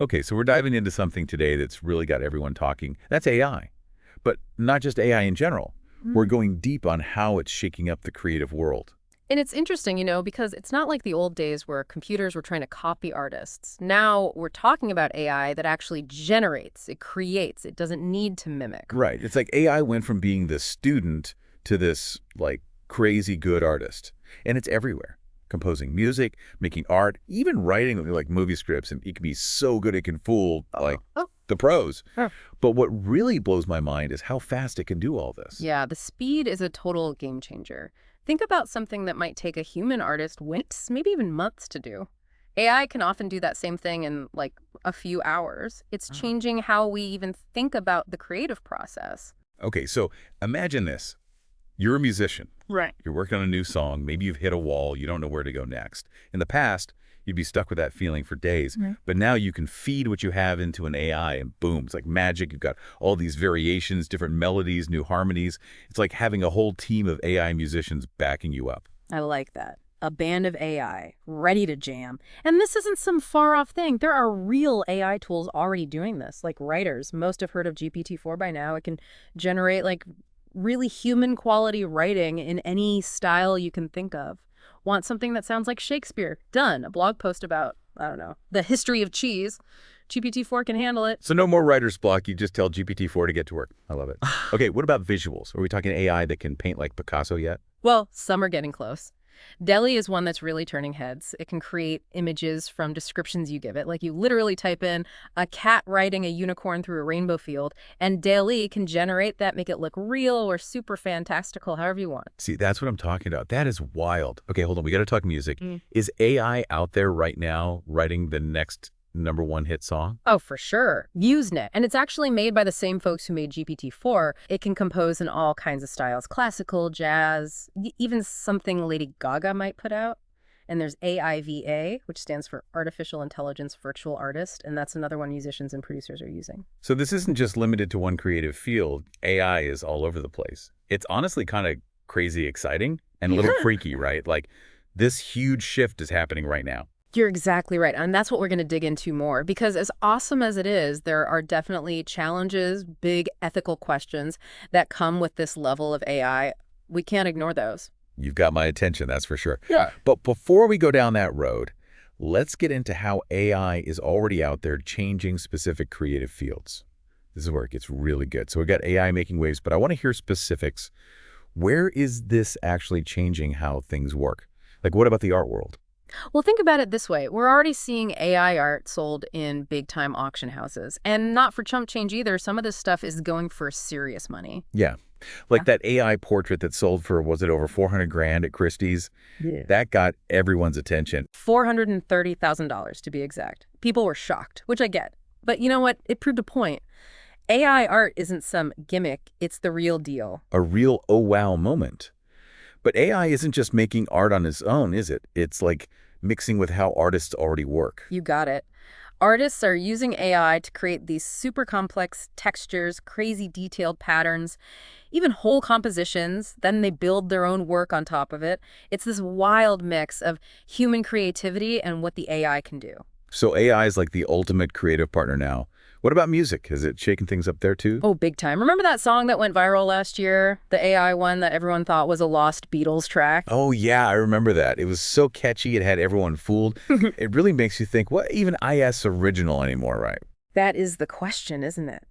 Okay, so we're diving into something today that's really got everyone talking. That's AI. But not just AI in general. We're Mm. going deep on how it's shaking up the creative world. And it's interesting, because it's not like the old days where computers were trying to copy artists. Now we're talking about AI that actually generates, it creates, it doesn't need to mimic. Right. It's like AI went from being the student to this, like, crazy good artist. And it's everywhere. Composing music, making art, even writing, like, movie scripts. And it can be so good it can fool, like, Oh, the pros. oh. But what really blows my mind is how fast it can do all this. Yeah, the speed is a total game changer. Think about something that might take a human artist weeks, maybe even months to do. AI can often do that same thing in like a few hours. It's changing how we even think about the creative process. Okay, so imagine this. You're a musician. Right. You're working on a new song. Maybe you've hit a wall. You don't know where to go next. In the past, you'd be stuck with that feeling for days. Right. But now you can feed what you have into an AI and boom, it's like magic. You've got all these variations, different melodies, new harmonies. It's like having a whole team of AI musicians backing you up. I like that. A band of AI, ready to jam. And this isn't some far-off thing. There are real AI tools already doing this, like writers. Most have heard of GPT-4 by now. It can generate like really human quality writing in any style you can think of. Want something that sounds like Shakespeare? Done. A blog post about, I don't know, the history of cheese. GPT-4 can handle it. So no more writer's block. You just tell GPT-4 to get to work. I love it. Okay, what about visuals? Are we talking AI that can paint like Picasso yet? Well, some are getting close. Delhi is one that's really turning heads. It can create images from descriptions you give it. Like you literally type in a cat riding a unicorn through a rainbow field, and Delhi can generate that, make it look real or super fantastical, however you want. See, that's what I'm talking about. That is wild. Okay, hold on. We got to talk music. Mm. Is AI out there right now writing the next #1 hit song? Oh, for sure. Usenet. And it's actually made by the same folks who made GPT-4. It can compose in all kinds of styles, classical, jazz, even something Lady Gaga might put out. And there's AIVA, which stands for Artificial Intelligence Virtual Artist, and that's another one musicians and producers are using. So this isn't just limited to one creative field. AI is all over the place. It's honestly kind of crazy exciting and a little freaky, right? Like this huge shift is happening right now. You're exactly right. And that's what we're going to dig into more, because as awesome as it is, there are definitely challenges, big ethical questions that come with this level of AI. We can't ignore those. You've got my attention, that's for sure. Yeah. But before we go down that road, let's get into how AI is already out there changing specific creative fields. This is where it gets really good. So we got AI making waves, but I want to hear specifics. Where is this actually changing how things work? Like, what about the art world? Well, think about it this way. We're already seeing AI art sold in big-time auction houses. And not for chump change either. Some of this stuff is going for serious money. Yeah. Like that AI portrait that sold for, was it over 400 grand at Christie's? Yeah. That got everyone's attention. $430,000 to be exact. People were shocked, which I get. But you know what? It proved a point. AI art isn't some gimmick. It's the real deal. A real oh wow moment. But AI isn't just making art on its own, is it? It's like mixing with how artists already work. You got it. Artists are using AI to create these super complex textures, crazy detailed patterns, even whole compositions. Then they build their own work on top of it. It's this wild mix of human creativity and what the AI can do. So AI is like the ultimate creative partner now. What about music? Is it shaking things up there too? Oh, big time. Remember that song that went viral last year? The AI one that everyone thought was a lost Beatles track? Oh yeah, I remember that. It was so catchy, it had everyone fooled. It really makes you think, what even IS original anymore, right? That is the question, isn't it?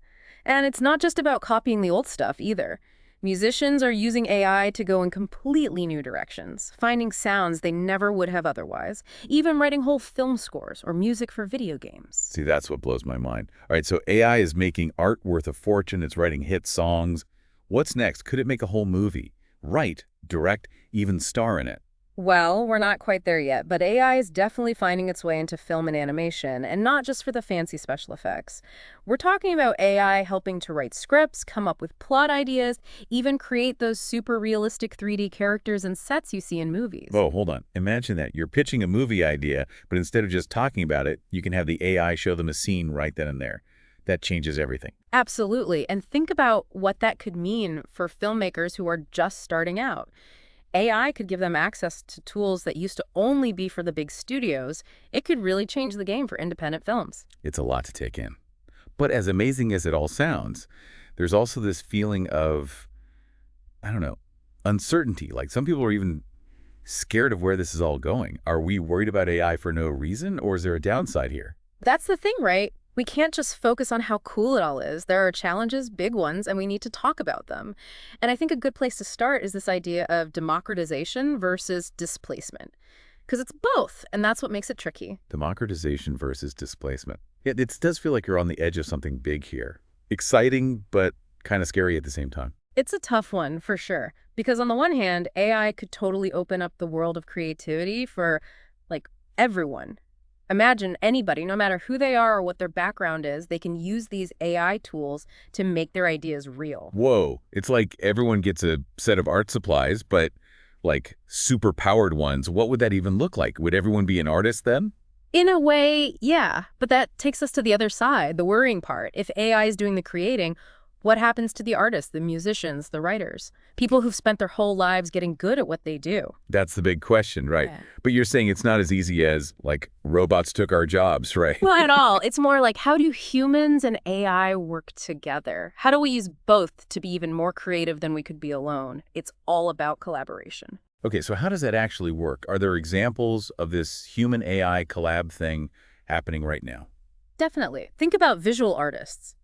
And it's not just about copying the old stuff either. Musicians are using AI to go in completely new directions, finding sounds they never would have otherwise, even writing whole film scores or music for video games. See, that's what blows my mind. All right, so AI is making art worth a fortune. It's writing hit songs. What's next? Could it make a whole movie? Write, direct, even star in it? Well, we're not quite there yet, but AI is definitely finding its way into film and animation, and not just for the fancy special effects. We're talking about AI helping to write scripts, come up with plot ideas, even create those super realistic 3D characters and sets you see in movies. Oh, hold on. Imagine that. You're pitching a movie idea, but instead of just talking about it, you can have the AI show them a scene right then and there. That changes everything. Absolutely, and think about what that could mean for filmmakers who are just starting out. AI could give them access to tools that used to only be for the big studios. It could really change the game for independent films. It's a lot to take in. But as amazing as it all sounds, there's also this feeling of, I don't know, uncertainty. Like some people are even scared of where this is all going. Are we worried about AI for no reason, or is there a downside here? That's the thing, right? We can't just focus on how cool it all is. There are challenges, big ones, and we need to talk about them. And I think a good place to start is this idea of democratization versus displacement. Because it's both, and that's what makes it tricky. Democratization versus displacement. It does feel like you're on the edge of something big here. Exciting, but kind of scary at the same time. It's a tough one, for sure. Because on the one hand, AI could totally open up the world of creativity for, like, everyone. Imagine anybody, no matter who they are or what their background is, they can use these AI tools to make their ideas real. Whoa, it's like everyone gets a set of art supplies, but like super powered ones. What would that even look like? Would everyone be an artist then? In a way, yeah. But that takes us to the other side, the worrying part. If AI is doing the creating, what happens to the artists, the musicians, the writers? People who've spent their whole lives getting good at what they do. That's the big question, right? Yeah. But you're saying it's not as easy as, like, robots took our jobs, right? Not at all. It's more like, how do humans and AI work together? How do we use both to be even more creative than we could be alone? It's all about collaboration. Okay, so how does that actually work? Are there examples of this human-AI collab thing happening right now? Definitely. Think about visual artists.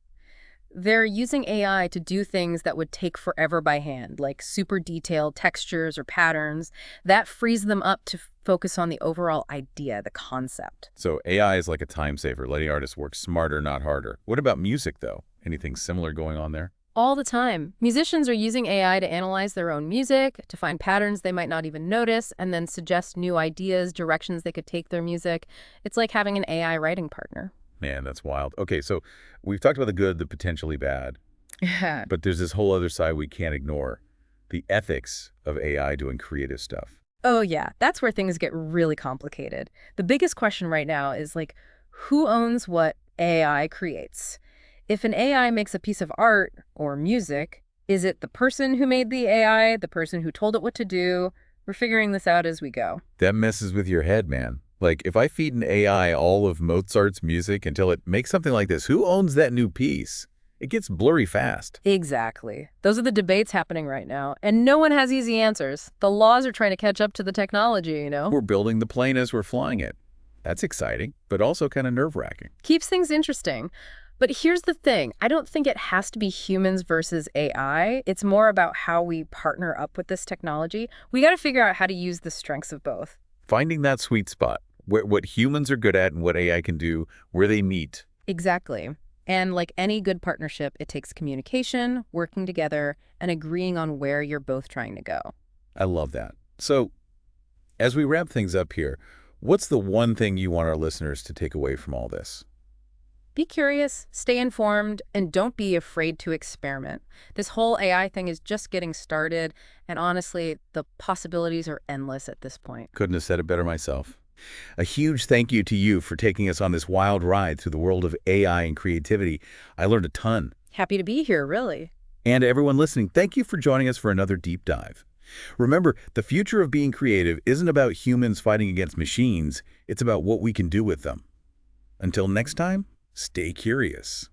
They're using AI to do things that would take forever by hand, like super detailed textures or patterns. That frees them up to focus on the overall idea, the concept. So AI is like a time saver, letting artists work smarter, not harder. What about music, though? Anything similar going on there? All the time. Musicians are using AI to analyze their own music, to find patterns they might not even notice, and then suggest new ideas, directions they could take their music. It's like having an AI writing partner. Man, that's wild. Okay, so we've talked about the good, the potentially bad, Yeah. but there's this whole other side we can't ignore, the ethics of AI doing creative stuff. Oh, yeah. That's where things get really complicated. The biggest question right now is like, who owns what AI creates? If an AI makes a piece of art or music, is it the person who made the AI, the person who told it what to do? We're figuring this out as we go. That messes with your head, man. Like, if I feed an AI all of Mozart's music until it makes something like this, who owns that new piece? It gets blurry fast. Exactly. Those are the debates happening right now, and no one has easy answers. The laws are trying to catch up to the technology, you know? We're building the plane as we're flying it. That's exciting, but also kind of nerve-wracking. Keeps things interesting. But here's the thing. I don't think it has to be humans versus AI. It's more about how we partner up with this technology. We got to figure out how to use the strengths of both. Finding that sweet spot, what humans are good at and what AI can do, where they meet. Exactly. And like any good partnership, it takes communication, working together, and agreeing on where you're both trying to go. I love that. So, as we wrap things up here, what's the one thing you want our listeners to take away from all this? Be curious, stay informed, and don't be afraid to experiment. This whole AI thing is just getting started, and honestly, the possibilities are endless at this point. Couldn't have said it better myself. A huge thank you to you for taking us on this wild ride through the world of AI and creativity. I learned a ton. Happy to be here, really. And to everyone listening, thank you for joining us for another deep dive. Remember, the future of being creative isn't about humans fighting against machines. It's about what we can do with them. Until next time, stay curious.